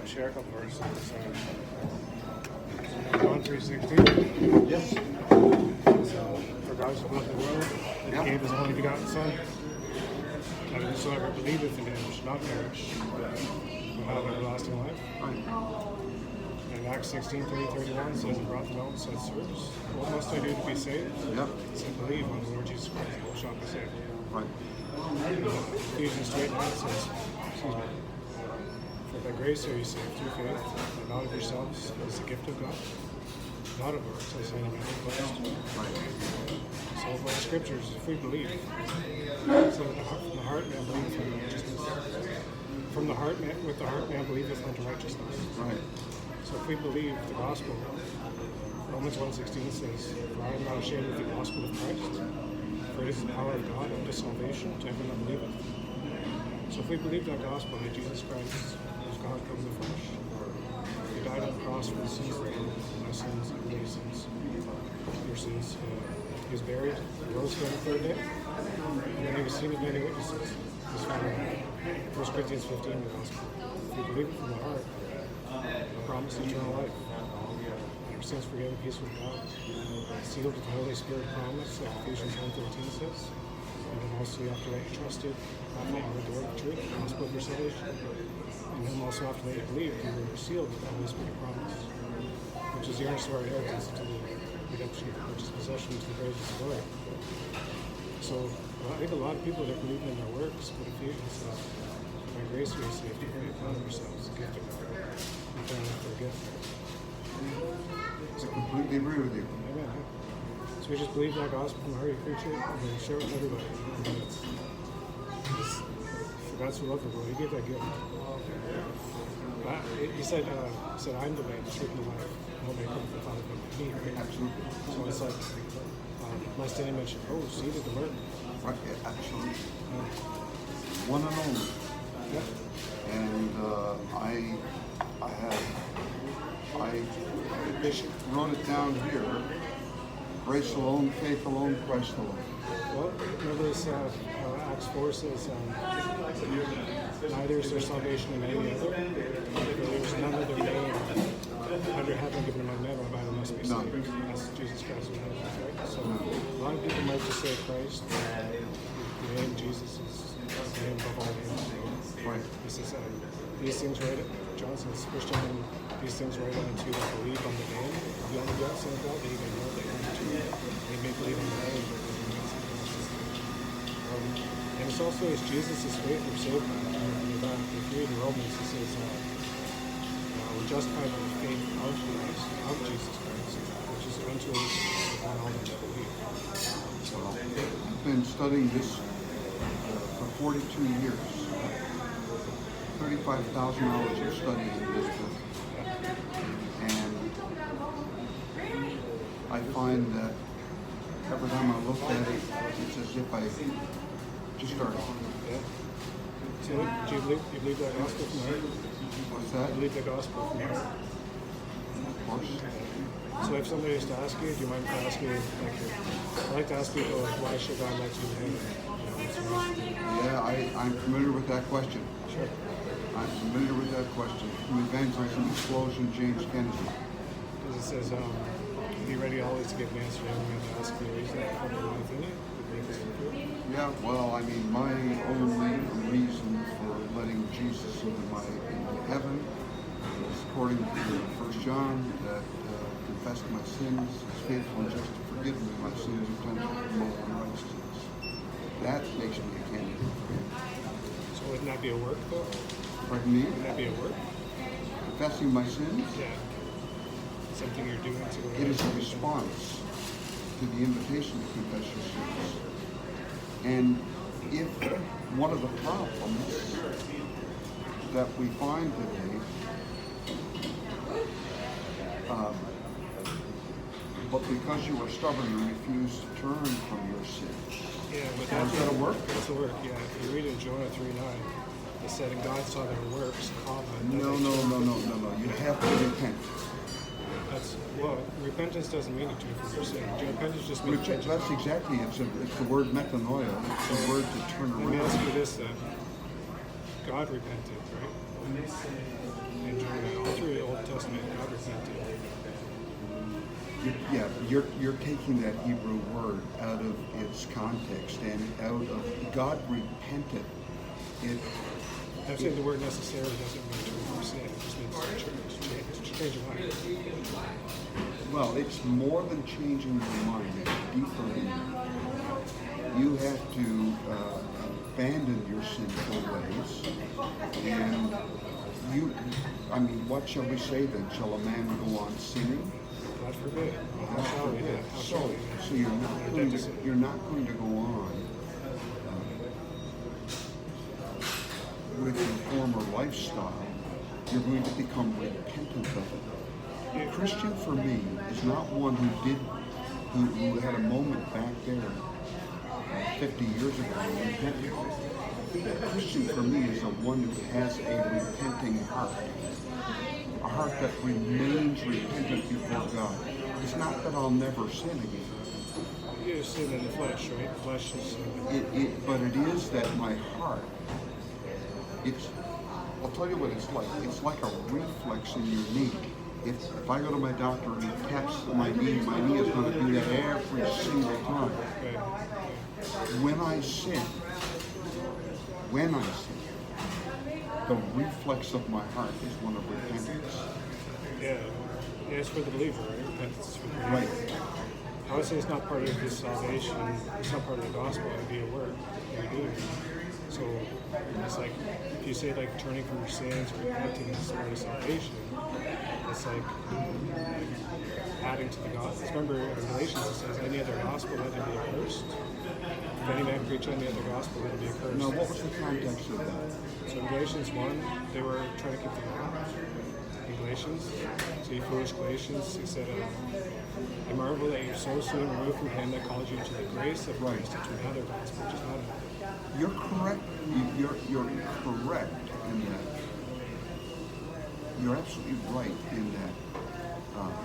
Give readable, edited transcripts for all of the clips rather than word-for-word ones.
share a couple verses. John 3:16. Yes. So, for God so loved the world that he gave his only begotten Son, that whosoever believeth in him should not perish, but have everlasting life. Right. And Acts 16:30-31 says, "And brought them out and said, Sirs, what must I do to be saved?" Yep. He said, "Believe on the Lord Jesus Christ, and thou shalt be saved." Right. Ephesians 2:8 says, excuse me, "For by grace are you saved through faith, and not of yourselves, it is the gift of God, not of works, as any man boast." Right. So by the scriptures, if we believe, so from the heart man believeth unto righteousness. From the heart man, with the heart man believeth unto righteousness. Right. So if we believe the gospel, Romans 1:16 says, "For I am not ashamed of the gospel of Christ, for it is the power of God unto salvation to everyone that believeth." So if we believe that gospel, that Jesus Christ was God come in the flesh, he died on the cross for the sins of the world, my sins, everybody's sins, your sins. He was buried, he rose again the third day, and then he was seen of many witnesses. His final 1 Corinthians 15, the gospel. If you believe it from the heart, the promise of eternal life, your sins forgiven, peace with God, sealed with the Holy Spirit promise, like Ephesians 1:13 says. And then also after that you trusted, after you heard the word of truth, the gospel of your salvation. And then also after that you believed, you were sealed with the Holy Spirit promise, which is the earnest of our inheritance to the redemption of the purchased possession to the praise of the Lord. So I think a lot of people, they're believing in their works, but Ephesians says, "By grace we are saved through faith, not of yourselves, the gift of God. You cannot forget." I completely agree with you. Amen. So we just believe that gospel from the heart, you preach it, and then share it with everybody. And it's for God so loved the world, he gave that gift. He said, "I'm the way, the truth, and the life. No man cometh to the Father but by me." Right? Absolutely. So it's like, lest any man should seed of the learn. Right. Yeah, absolutely. One and only. Yeah. And I wrote it down here. Grace alone, faith alone, Christ alone. Well, remember this, Acts 4 says, "Neither is there salvation in any other, for there is none other name under heaven given among men whereby we must be saved." That's Jesus Christ of Nazareth, right? So a lot of people might just say Christ, the name Jesus is the name above all names. Right. This is these things right. John says, "First John, these things right unto that believe on the name of the only God, Son of God, that he may know that they may believe on the name." And it's also as Jesus' faith we're saved by. If you read in Romans, it says we're justified by the faith of Christ, of Jesus Christ, which is unto us upon all that believe. So, I've been studying this for 42 years. 35,000 hours of studying this book. And I find that every time I look at it, it's as if I just started. yeah. So, do you believe that gospel from the heart? What's I that? believe the gospel from the heart. Of course. So if somebody was to ask you, do you mind if I ask you, I like to ask people, why should God let you in heaven? Yeah, I'm familiar with that question. Sure. I'm familiar with that question. From Evangelism Explosion, James Kennedy. Because it says, be ready always to give an answer to anyone to ask you a reason for the life in it. Yeah, well, I mean, my only reason for letting Jesus into heaven is according to 1 John, that confess my sins, is faithful and just to forgive me my sins and cleanse me from all unrighteousness. That makes me a candidate for him. So wouldn't that be a work, though? Pardon me? Wouldn't that be a work? Confessing my sins? Yeah. Something you're doing to go It is a response to the invitation to confess your sins. And if one of the problems that we find today, but because you are stubborn and refuse to turn from your sins. Yeah, but Is that a work? That's a work, yeah. If you read in Jonah 3:9, it said, and God saw their works, comma. No. You have to repent. That's, well, repentance doesn't mean to turn from your sin. Repentance just means changing. That's exactly, it's the word metanoia. It's the word to turn Let me ask around. you this then. God repented, right? And Jonah, all through the Old Testament, God repented. You're taking that Hebrew word out of its context and out of God repented. I'm saying the word necessarily doesn't mean turn from sin. It just means to change your mind. Well, it's more than changing your mind. It's deeper than that. You have to abandon your sinful ways. And what shall we say then? Shall a man go on sinning? God forbid. How shall we? How shall we? So you're not going to go on with your former lifestyle. You're going to become repentant of it. A Christian for me is not one who had a moment back there 50 years ago and repented. A Christian for me is a one who has a repenting heart. A heart that remains repentant before God. It's not that I'll never sin again. You sin in the flesh, right? The flesh is... But it is that my heart, I'll tell you what it's like. It's like a reflex in your knee. If I go to my doctor and he taps my knee is going to do that every single time. When I sin, the reflex of my heart is one of repentance. Yeah, it's for the believer, right? Repentance for the believer. Right. I would say it's not part of his salvation. It's not part of the gospel. It'd be a work you're doing. So it's like if you say like turning from your sins or repenting is part of salvation, it's like adding to the gospel. Remember in Galatians it says any other gospel let him be accursed. If any man preach any other gospel, let him be accursed. Now what was the context of that? So in Galatians 1, they were trying to keep the law. In Galatians, so you foolish Galatians, he said, I marvel that you're so soon removed from him that called you to the grace of Christ into another gospel, which is not another. You're correct. You're correct in that. You're absolutely right in that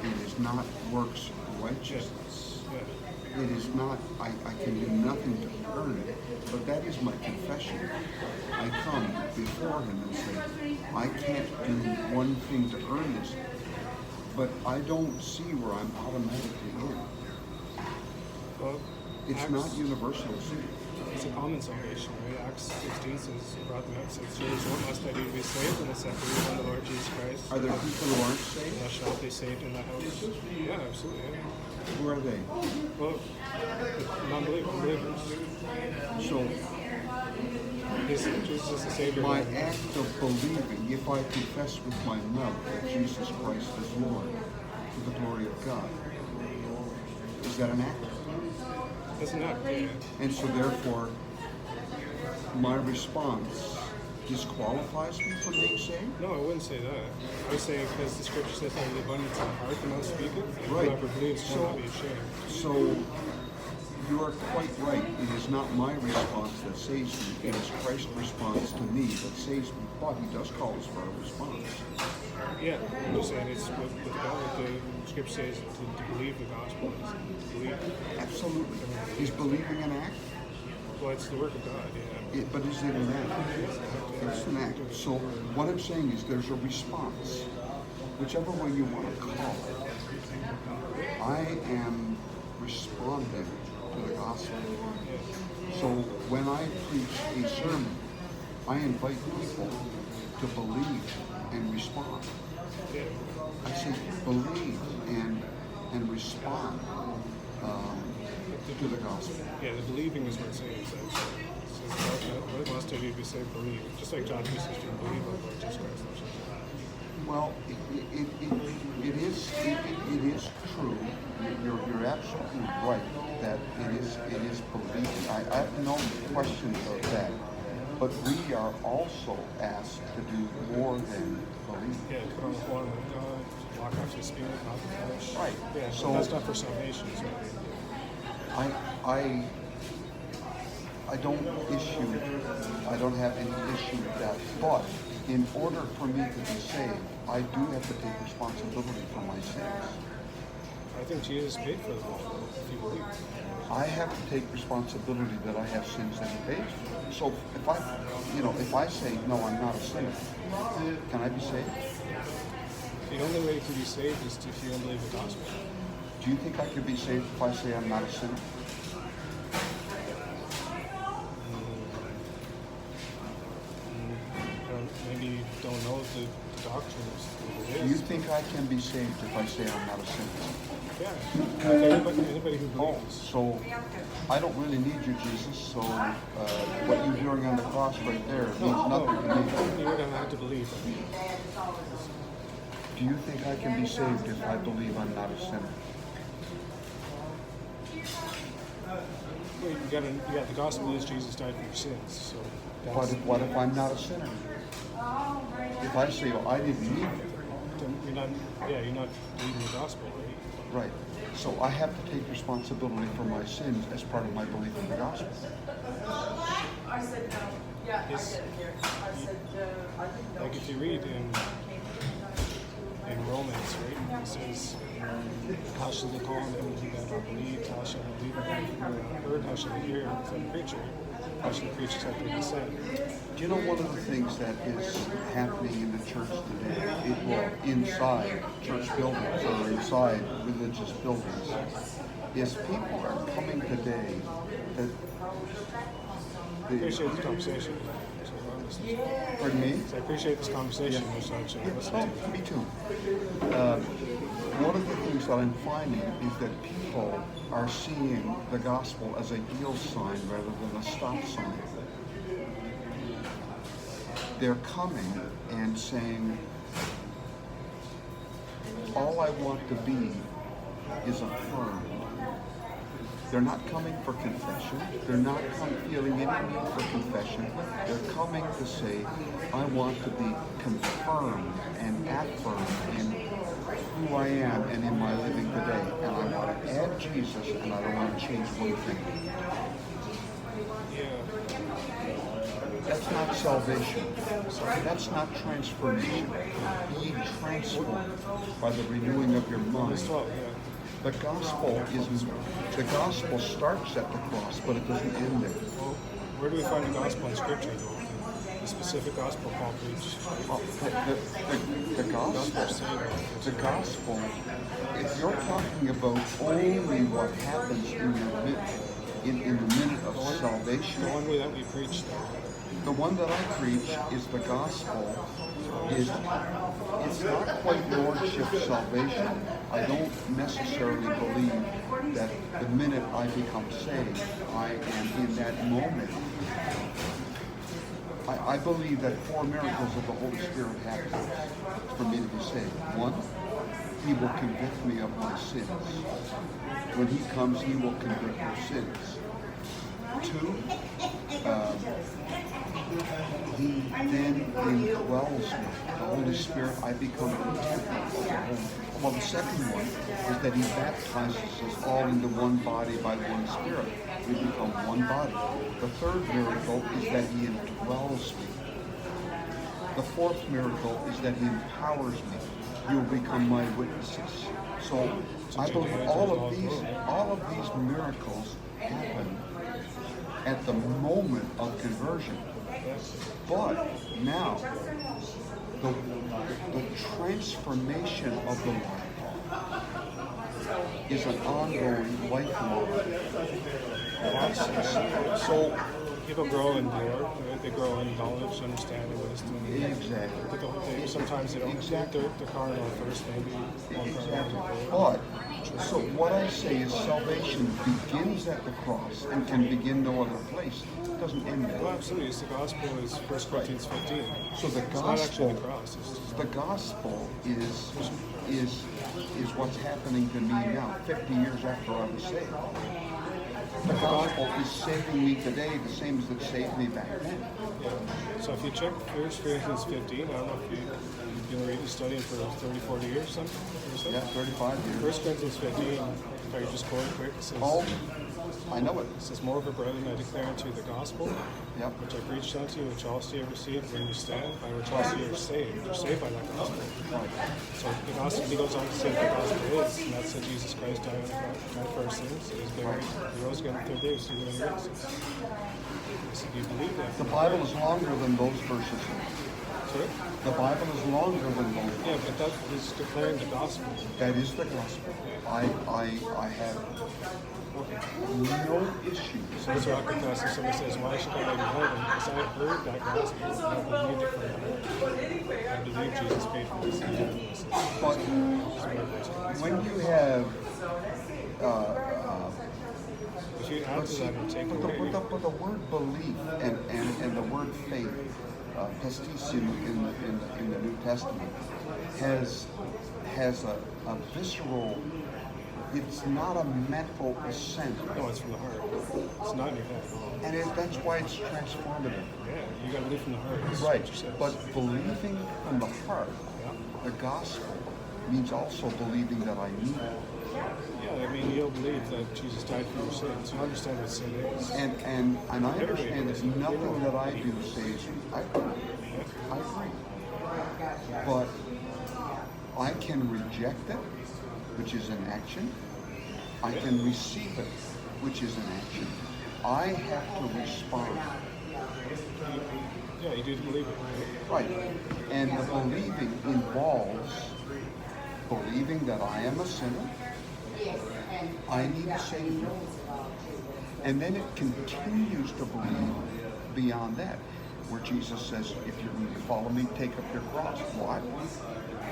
it is not works righteousness. Yeah. It is not, I can do nothing to earn it, but that is my confession. I come before him and say, I can't do one thing to earn this, but I don't see where I'm automatically in. Well, It's not universal sin. It's a common salvation, right? Acts 16 says, brought them out, says, "Sirs, what must I do to be saved?" And it said, "Believe on the Lord Jesus Christ." Are there people who aren't saved? Thou shalt be saved in thy house. Yeah, absolutely. Yeah. Who are they? Well, non-believers. So Jesus is the Savior. my act of believing, if I confess with my mouth that Jesus Christ is Lord, to the glory of God, is that an act? That's an act, yeah. And so therefore, my response disqualifies me from being saved? No, I wouldn't say that. I would say because the scripture says out of the abundance of the heart the mouth speaketh, and Right. whoever believes will not be ashamed. So you are quite right. It is not my response that saves me. It is Christ's response to me that saves me. But he does call us for a response. Yeah, I'm just saying it's with God, what the scripture says to believe the gospel is to believe. Absolutely. Is believing an act? Well, it's the work of God, yeah. But is it an act? It's an act. So what I'm saying is there's a response. Whichever way you want to call it. I am responding to the gospel. So when I preach a sermon, I invite people to believe and respond. Yeah. I say believe and respond to the gospel. Yeah, the believing is what saves. It says, what must I do to be saved? Believe. Just like John 3:16, believe on the Lord Jesus Christ. Well, it is true. You're absolutely right that it is believing. I have no question about that. But we are also asked to do more than believe. Yeah, to put on the form of God, to walk after the Spirit, not the flesh. Right. Yeah, So that's not for salvation. So. I don't have any issue with that. But in order for me to be saved, I do have to take responsibility for my sins. I think Jesus paid for them all, if you believe. I have to take responsibility that I have sins that he pays for. So if I say, no, I'm not a sinner, can I be saved? The only way to be saved is if you don't believe the gospel. Do you think I could be saved if I say I'm not a sinner? Maybe you don't know the doctrine is what Do it you is. think I can be saved if I say I'm not a sinner? Yeah. Like anybody who Oh, believes. so I don't really need you, Jesus. So what you're doing on the cross right there means nothing to me. You're going to have to believe. Do you think I can be saved if I believe I'm not a sinner? Well, you got the gospel is Jesus died for your sins. So that's, What if I'm not a sinner? If I say, oh, I didn't need you. you're not believing the gospel, right? Right. So I have to take responsibility for my sins as part of my belief in the gospel. I said no. Yeah, I Yes. did it here. I said, I didn't know. Like if you read in Romans, right, it says, how shall they call on him who have not believed? How shall they believe in him who have not heard? How shall they hear from the preacher? How shall the preacher except what he said? Do you know one of the things that is happening in the church today, inside church buildings or inside religious buildings, is people are coming today that I appreciate this conversation. So I'm listening. pardon me? So I appreciate this conversation, which I actually listen Oh, to. me too. One of the things that I'm finding is that people are seeing the gospel as a yield sign rather than a stop sign. They're coming and saying, all I want to be is affirmed. They're not coming for confession. They're not feeling any need for confession. They're coming to say, I want to be confirmed and affirmed in who I am and in my living today. And I want to add Jesus, and I don't want to change one thing. Yeah. That's not salvation. That's not transformation. Be transformed by the renewing of your mind. Romans 12, yeah. The gospel starts at the cross, but it doesn't end there. Well, where do we find the gospel in Scripture, though? The specific gospel Paul preached. Oh, the gospel, if you're talking about only what happens in the minute of salvation, The one way that we preach, though. the one that I preach is the gospel. It's not quite lordship salvation. I don't necessarily believe that the minute I become saved, I am in that moment. I believe that 4 miracles of the Holy Spirit happen for me to be saved. 1, he will convict me of my sins. When he comes, he will convict your sins. 2, he then indwells me. The Holy Spirit, I become a temple of the Holy. Well, the second one is that he baptizes us all into one body by one Spirit. We become one body. The third miracle is that he indwells me. The fourth miracle is that he empowers me. You will become my witnesses. So I believe all of these miracles happen at the moment of conversion. But now, the transformation of the life is an ongoing, lifelong process. So, People grow in the Lord, right? They grow in knowledge, understanding, wisdom. exactly. Sometimes they don't Exactly. they're carnal first, maybe. Exactly. But, so what I say is salvation begins at the cross and can begin no other place. It doesn't end Well, there. absolutely. It's the gospel is 1 Corinthians 15. So the It's not actually gospel, the cross. It's just, the gospel is what's happening to me now, 50 years after I was saved. The gospel is saving me today the same as it saved me back then. yeah. So if you check 1 Corinthians 15, I don't know if you've been reading, studying for 30, 40 years or something. Yeah, 35 years. 1 Corinthians 15, if I could just quote it quick, it says, Oh, I know it. It says, moreover, brethren, I declare unto you the gospel, Yep. which I preached unto you, which also you have received, where you stand, by which also you are saved. You're saved by that gospel. Right. So the gospel, he goes on to say what the gospel is, and that's that Jesus Christ died on the cross for our sins. He was buried, he rose again the third day, we see that in Genesis. So do you believe that? The Bible is longer than those verses. Sorry? The Bible is longer than those verses. Yeah, but that is declaring the gospel. That is the gospel. I have no issue. So that's what I confess. If somebody says, why should I go to heaven? Because I heard that gospel, and I believed it from the heart. I believe Jesus paid for this sin. But when you have If you add to that and take away, but the word belief and the word faith, pistis in the New Testament, has a visceral. It's not a mental assent, no, it's from the heart. It's not in your head. and that's why it's transformative. Yeah, you got to believe from the heart. That's Right, what you said. but believing from the heart, Yeah. the gospel, means also believing that I need it. Yeah, I mean, you'll believe that Jesus died for your sins. You understand what sin is. And I understand that nothing that I do saves me. I agree. But I can reject it, which is an action. I can receive it, which is an action. I have to respond. Yeah, you do believe it. Right? Right. And the believing involves believing that I am a sinner. I need a Savior. And then it continues to believe beyond that, where Jesus says, if you're going to follow me, take up your cross. What?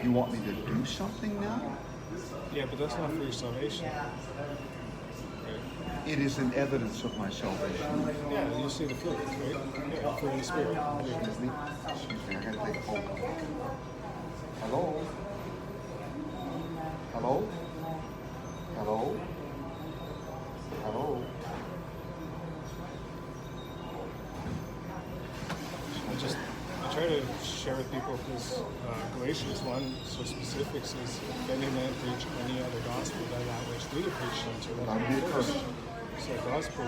You want me to do something now? Yeah, but that's not for your salvation. It is an evidence of my salvation. Yeah, you see the fruit, right? Yeah, fruit in the spirit. Excuse me. Excuse me, I gotta take a phone call. Hello? Hello? Hello? Hello? I try to share with people because Galatians 1 so specific says, if any man preach any other gospel than that which we have preached unto them. I'll be accursed. So the gospel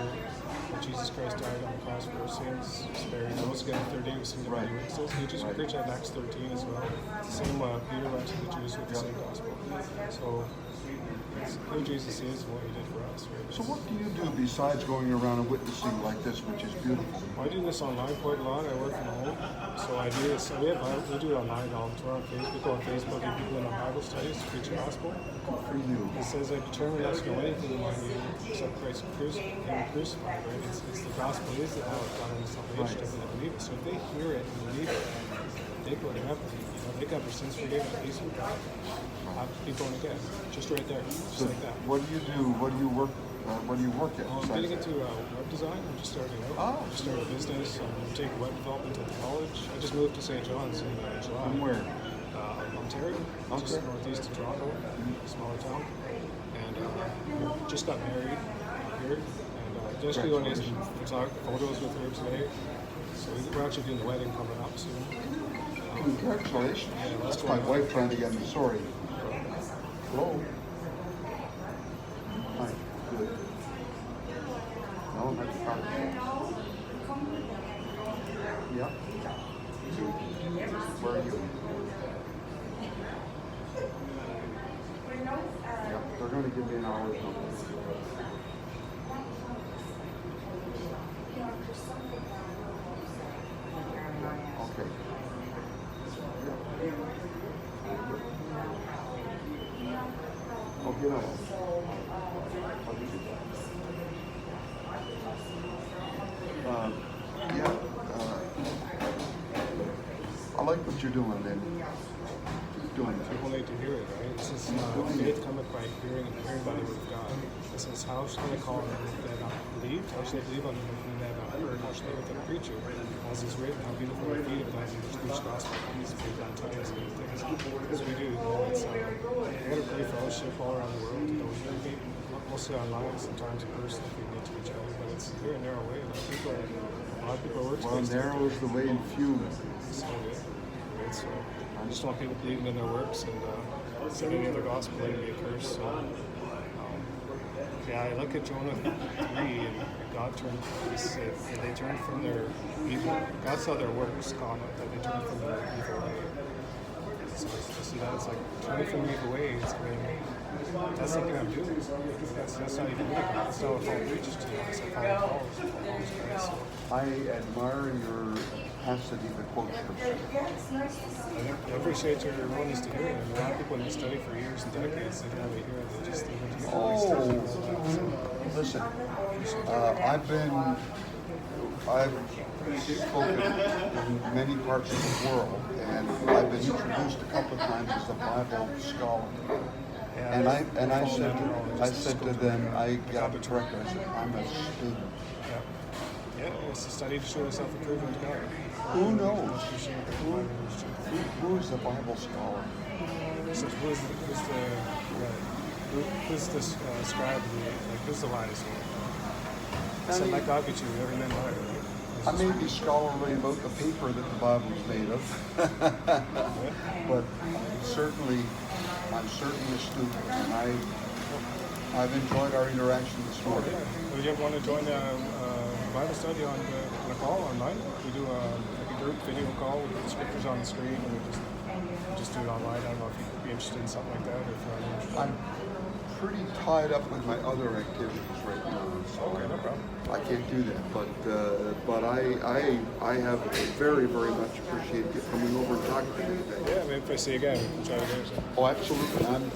that Jesus Christ died on the cross for our sins, was buried, rose again the third day, we seen the Right. witnesses. We just Right. preach that in Acts 13 as well. It's the same Peter went to the Jews with the same gospel. So it's who Jesus is and what he did for us. Right? So what do you do besides going around and witnessing like this, which is beautiful? I do this online quite a lot. I work from home, so I do this. So we do it online all the time on Facebook. On Facebook, and people in our Bible studies to preach the gospel. Good for you. It says, "I determined not to know anything among you except Christ crucified." Right? It's the gospel is the power of God and salvation to them that believe it. So if they hear it and believe it, they go to heaven. They got their sins forgiven, peace with God. Have to be born again, just right there, just So like that. what do you do? What do you work? What do you work at? I'm besides getting that? into web design. I'm just starting out. Oh. I just started a business. I'm taking web development at the college. I just moved to St. John's in July. From where? Ontario, just Okay. northeast of Toronto, a smaller town. And just got married here. And just going to some photos with her today. So we're actually doing the wedding coming up soon. Congratulations. Yeah, That's that's my what- wife trying to get me sorry. Hello? Hi. Good. No, I'm at the car. Yeah. Where are you? Yeah, they're going to give me an hour's notice. Okay. Oh, get out. Yeah, I like what you're doing, then. Keep doing it. People need to hear it, right? It says, faith cometh by hearing, and hearing by the word of God. It says, how shall they call on him if they have not believed? How shall they believe on him if they have not heard? How shall they without a preacher? As is written, how beautiful are the feet of those who preach the gospel of peace, faith on tongues and things. As we do, it's, we got a great fellowship all around the world. We meet mostly online, sometimes in person if we meet to each other, but it's a very narrow way. A lot of people are Well, works-based. narrow is the way and few. So, right, so I just want people believing in their works and sending the other gospel and be a curse. So, Yeah, I look at Jonah 3 and God turned, they turned from their evil. God saw their works, that they turned from their evil way. So I see that it's like turning from evil ways. I mean, that's something I'm doing. That's not even me. That's not what Paul preaches to us. I follow Paul's Christ. I admire your capacity to quote scripture. Yeah, it's nice to see. I appreciate your willingness to hear it. And a lot of people that study for years and decades, they never hear it. They just Listen, I've spoken in many parts of the world, and I've been introduced a couple of times as a Bible scholar. And I said to them, I got to correct it. I said, I'm a student. Yeah, it's a study to show yourself approved unto God. Who knows? Who is the Bible scholar? So who's the scribe? Who's the wise one? So like God get you, every man liar, right? I may be scholarly about the paper that the Bible is made of, but I'm certainly a student, and I've enjoyed our interaction this morning. Would you ever want to join a Bible study on a call online? We do like a group video call with the scriptures on the screen, and we just do it online. I don't know if you'd be interested in something like that, or if you're not interested. I'm pretty tied up with my other activities right now, so Okay, no problem. I can't do that. But I have very, very much appreciated you coming over and talking to me today. Yeah, maybe if I see you again, we can try to do it. Oh, absolutely. I'm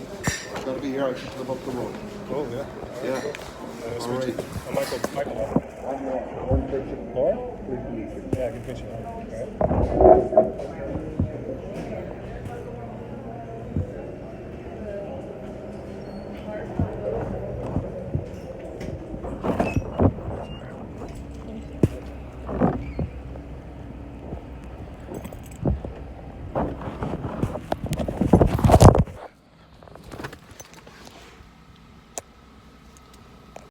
going to be here. I just live up the road. Cool, yeah. Yeah. Nice All to meet right. you. I'm Michael. I'm Warren Pritchett. Laura? Pleased to meet you. Yeah, good to meet you. Okay.